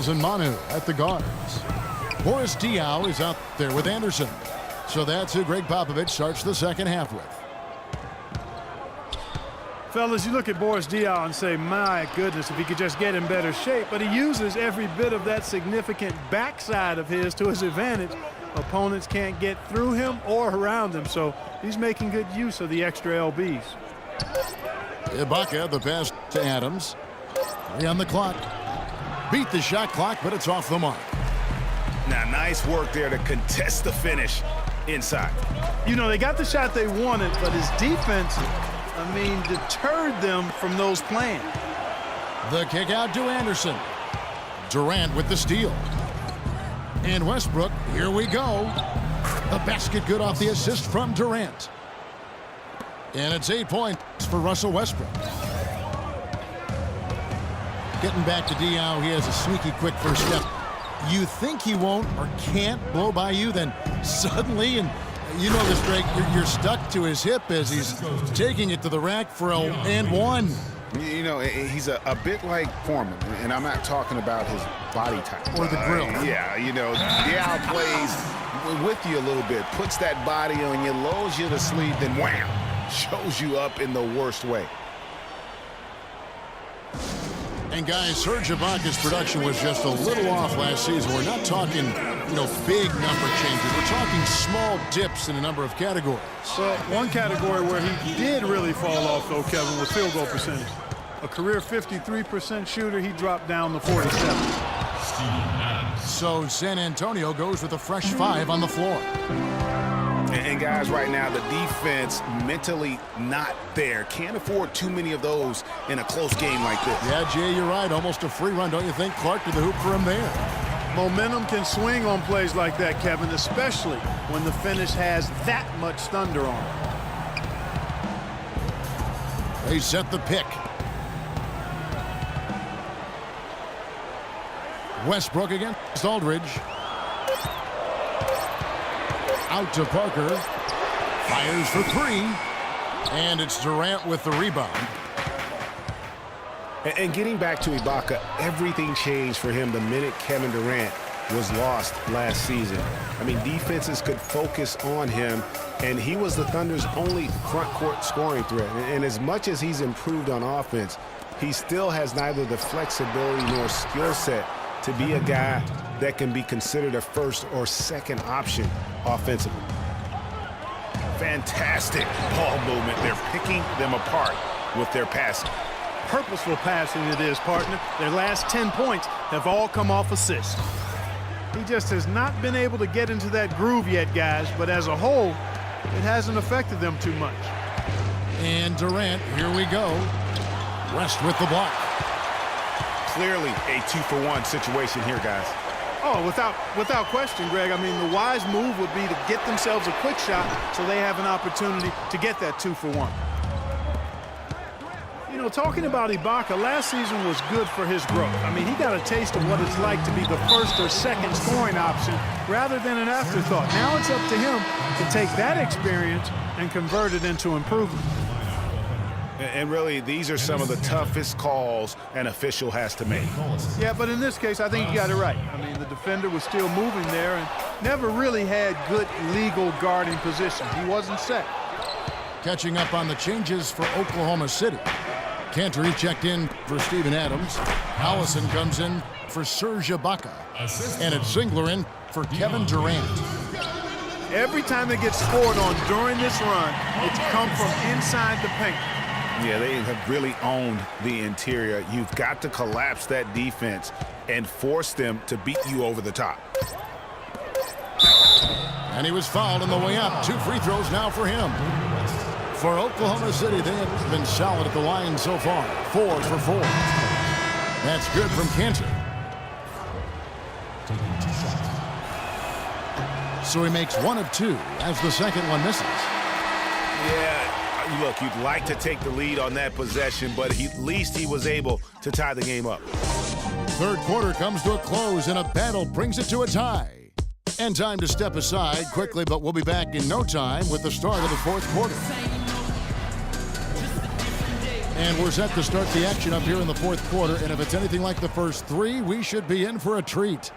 Lopez and Manu at the guards. Boris Diaw is out there with Anderson. So that's who Greg Popovich starts the second half with. Fellas, you look at Boris Diaw and say, my goodness, if he could just get in better shape. But he uses every bit of that significant backside of his to his advantage. Opponents can't get through him or around him, so he's making good use of the extra LBs. Ibaka, the pass to Adams. 3 on the clock. Beat the shot clock, but it's off the mark. Now, nice work there to contest the finish inside. You know, they got the shot they wanted, but his defense, deterred them from those plans. The kick out to Anderson. Durant with the steal. And Westbrook, here we go. The basket good off the assist from Durant. And it's 8 points for Russell Westbrook. Getting back to Diaw, he has a sneaky quick first step. You think he won't or can't blow by you, then suddenly, and you know this, Greg, you're stuck to his hip as he's taking it to the rack for a and one. You know, he's a bit like Foreman, and I'm not talking about his body type. Or the grill. Yeah, you know, Diaw plays with you a little bit, puts that body on you, lulls you to sleep, then wham, shows you up in the worst way. And guys, Serge Ibaka's production was just a little off last season. We're not talking, big number changes. We're talking small dips in a number of categories. Well, one category where he did really fall off, though, Kevin, was field goal percentage. A career 53% shooter, he dropped down to 47. So San Antonio goes with a fresh 5 on the floor. And guys, right now, the defense mentally not there. Can't afford too many of those in a close game like this. Yeah, Jay, you're right. Almost a free run, don't you think? Clark to the hoop for him there. Momentum can swing on plays like that, Kevin, especially when the finish has that much thunder on it. They set the pick. Westbrook against Aldridge. Out to Parker. Fires for 3. And it's Durant with the rebound. And getting back to Ibaka, everything changed for him the minute Kevin Durant was lost last season. Defenses could focus on him, and he was the Thunder's only front court scoring threat. And as much as he's improved on offense, he still has neither the flexibility nor skill set to be a guy that can be considered a first or second option offensively. Fantastic ball movement. They're picking them apart with their passing. Purposeful passing it is, partner. Their last 10 points have all come off assists. He just has not been able to get into that groove yet, guys, but as a whole, it hasn't affected them too much. And Durant, here we go. West with the block. Clearly a 2-for-1 situation here, guys. Oh, without question, Greg. The wise move would be to get themselves a quick shot so they have an opportunity to get that 2-for-1. Talking about Ibaka, last season was good for his growth. He got a taste of what it's like to be the first or second scoring option rather than an afterthought. Now it's up to him to take that experience and convert it into improvement. And really, these are some of the toughest calls an official has to make. Yeah, but in this case, I think you got it right. The defender was still moving there and never really had good legal guarding position. He wasn't set. Catching up on the changes for Oklahoma City. Cantor checked in for Steven Adams. Allison comes in for Serge Ibaka. And it's Singler in for Kevin Durant. Every time they get scored on during this run, it's come from inside the paint. Yeah, they have really owned the interior. You've got to collapse that defense and force them to beat you over the top. And he was fouled on the way up. 2 free throws now for him. For Oklahoma City, they have been solid at the line so far. 4 for 4. That's good from Cantor. So he makes 1 of 2 as the second one misses. Yeah, look, you'd like to take the lead on that possession, but at least he was able to tie the game up. Third quarter comes to a close, and a battle brings it to a tie. And time to step aside quickly, but we'll be back in no time with the start of the fourth quarter. And we're set to start the action up here in the fourth quarter. And if it's anything like the first three, we should be in for a treat.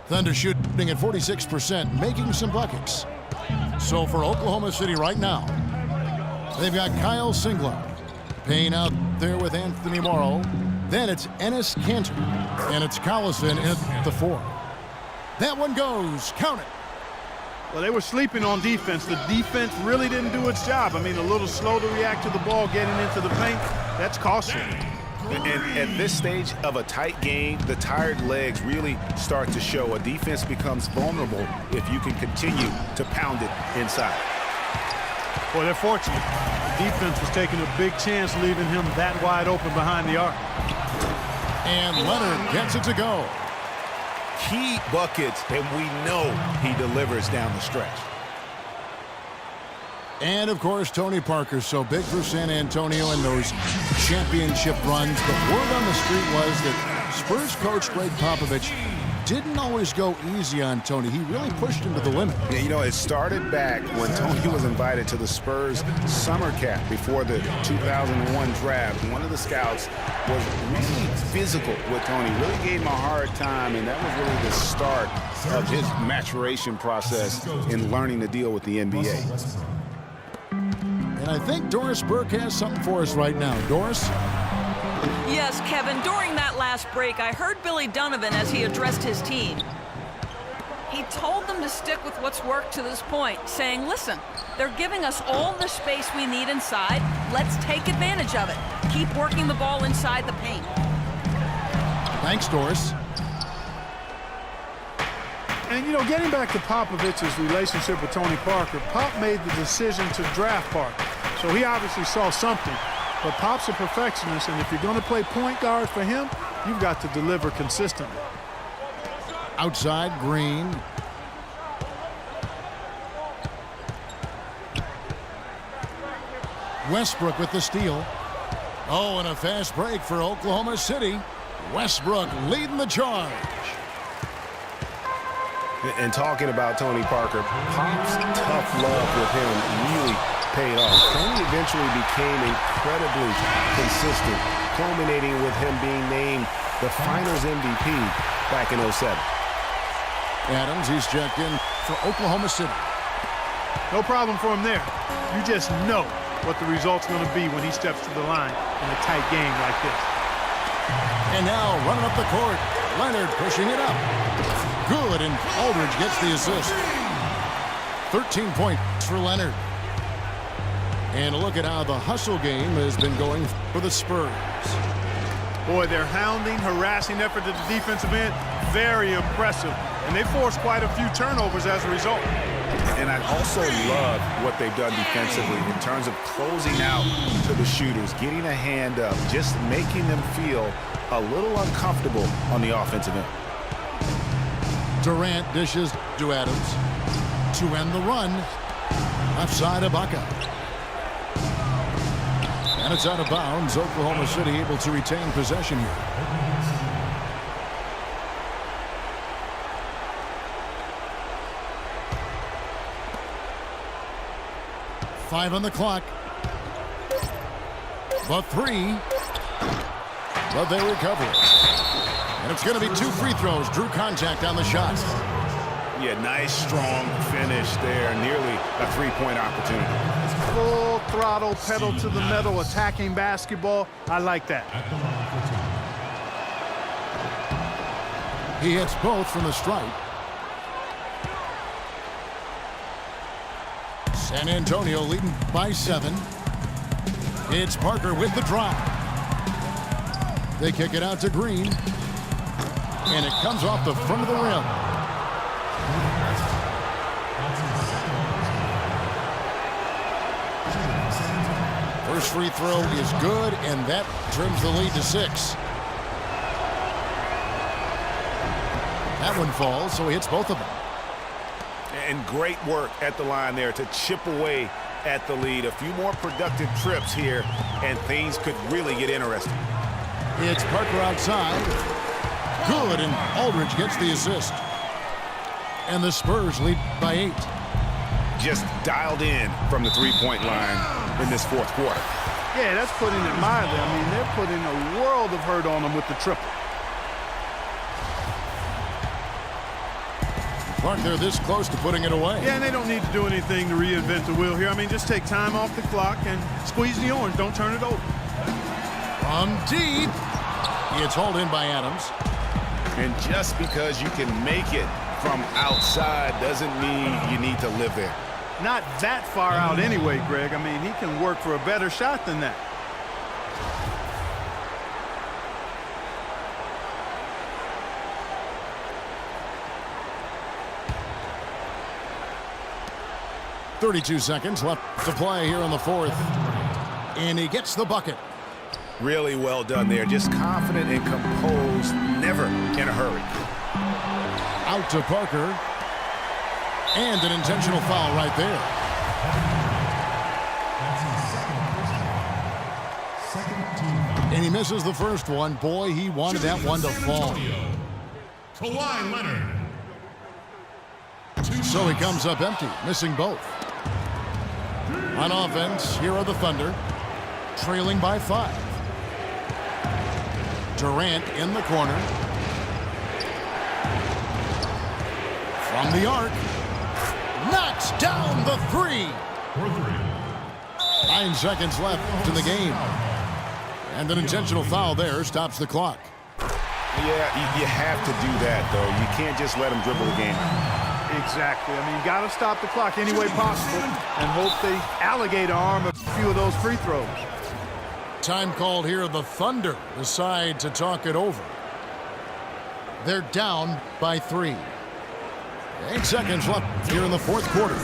Thunder shooting at 46%, making some buckets. So for Oklahoma City right now, they've got Kyle Singler. Payne out there with Anthony Morrow. Then it's Enes Kanter. And it's Collison at the 4. That one goes. Count it. Well, they were sleeping on defense. The defense really didn't do its job. I mean, a little slow to react to the ball getting into the paint. That's costly. And at this stage of a tight game, the tired legs really start to show. A defense becomes vulnerable if you can continue to pound it inside. Boy, they're fortunate. The defense was taking a big chance leaving him that wide open behind the arc. And Leonard gets it to go. Key buckets, and we know he delivers down the stretch. And, of course, Tony Parker, so big for San Antonio in those championship runs. The word on the street was that Spurs coach Greg Popovich didn't always go easy on Tony. He really pushed him to the limit. Yeah, you know, it started back when Tony was invited to the Spurs summer camp before the 2001 draft. One of the scouts was really physical with Tony, really gave him a hard time, and that was really the start of his maturation process in learning to deal with the NBA. And I think Doris Burke has something for us right now. Doris? Yes, Kevin, during that last break, I heard Billy Donovan as he addressed his team. He told them to stick with what's worked to this point, saying, listen, they're giving us all the space we need inside. Let's take advantage of it. Keep working the ball inside the paint. Thanks, Doris. And, you know, getting back to Popovich's relationship with Tony Parker, Pop made the decision to draft Parker. So he obviously saw something. But Pop's a perfectionist, and if you're going to play point guard for him, you've got to deliver consistently. Outside, Green. Westbrook with the steal. Oh, and a fast break for Oklahoma City. Westbrook leading the charge. And talking about Tony Parker, Pop's tough love with him really paid off. Tony eventually became incredibly consistent, culminating with him being named the Finals MVP back in '07. Adams, he's checked in for Oklahoma City. No problem for him there. You just know what the result's going to be when he steps to the line in a tight game like this. And now running up the court, Leonard pushing it up. Good, and Aldridge gets the assist. 13 points for Leonard. And a look at how the hustle game has been going for the Spurs. Boy, their hounding, harassing effort at the defensive end, very impressive. And they forced quite a few turnovers as a result. And I also love what they've done defensively in terms of closing out to the shooters, getting a hand up, just making them feel a little uncomfortable on the offensive end. Durant dishes to Adams to end the run. Outside Ibaka. And it's out of bounds. Oklahoma City able to retain possession here. Five on the clock. The three. But they recover it. And it's going to be 2 free throws. Drew contact on the shot. Yeah, nice, strong finish there. Nearly a three-point opportunity. Full throttle, pedal to the metal, attacking basketball. I like that. He hits both from the stripe. San Antonio leading by 7. It's Parker with the drive. They kick it out to Green. And it comes off the front of the rim. First free throw is good, and that trims the lead to 6. That one falls, so he hits both of them. And great work at the line there to chip away at the lead. A few more productive trips here, and things could really get interesting. It's Parker outside. Good, and Aldridge gets the assist. And the Spurs lead by 8. Just dialed in from the three-point line in this fourth quarter. Yeah, that's putting it mildly. I mean, they're putting a world of hurt on them with the triple. Clark, they're this close to putting it away. Yeah, and they don't need to do anything to reinvent the wheel here. I mean, just take time off the clock and squeeze the orange. Don't turn it over. From deep. It's hauled in by Adams. And just because you can make it from outside doesn't mean you need to live there. Not that far out anyway, Greg. I mean, he can work for a better shot than that. .32 seconds left to play here in the fourth. And he gets the bucket. Really well done there. Just confident and composed, never in a hurry. Out to Parker. And an intentional foul right there. And he misses the first one. Boy, he wanted that one to fall. Kawhi Leonard. So he comes up empty, missing both. On offense, here are the Thunder, trailing by 5. Durant in the corner. From the arc. Knocks down the 3. 9 seconds left in the game. And an intentional foul there stops the clock. Yeah, you have to do that, though. You can't just let him dribble the game. Exactly. I mean, you got to stop the clock any way possible and hope they alligator arm a few of those free throws. Time called here. The Thunder decide to talk it over. They're down by 3. 8 seconds left here in the fourth quarter.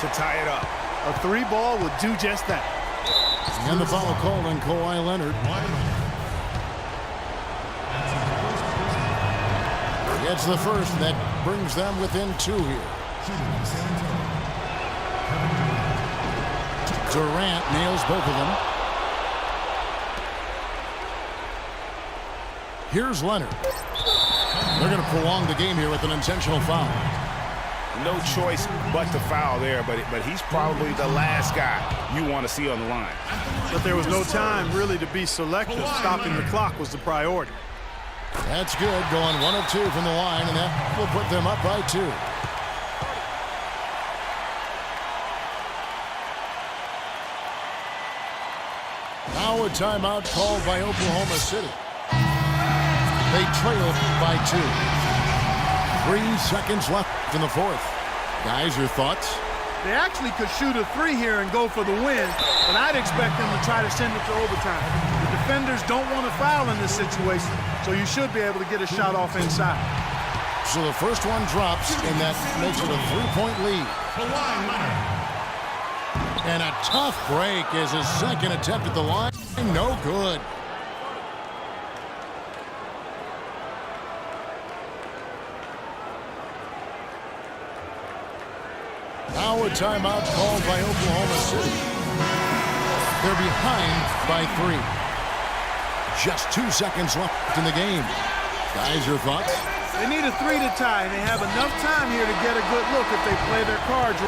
To tie it up. A 3 ball would do just that. And the foul called on Kawhi Leonard. It's the first that brings them within 2 here. Durant nails both of them. Here's Leonard. They're going to prolong the game here with an intentional foul. No choice but to foul there, but he's probably the last guy you want to see on the line. But there was no time really to be selective. Stopping the clock was the priority. That's good, going 1 of 2 from the line, and that will put them up by 2. Now a timeout called by Oklahoma City. They trail by 2. 3 seconds left in the fourth. Guys, your thoughts? They actually could shoot a 3 here and go for the win, but I'd expect them to try to send it to overtime. The defenders don't want to foul in this situation, so you should be able to get a shot off inside. So the first one drops, and that makes it a 3-point lead. And a tough break is his second attempt at the line. No good. Now a timeout called by Oklahoma City. They're behind by 3. Just 2 seconds left in the game. Guys, your thoughts? They need a 3 to tie, and they have enough time here to get a good look if they play their cards.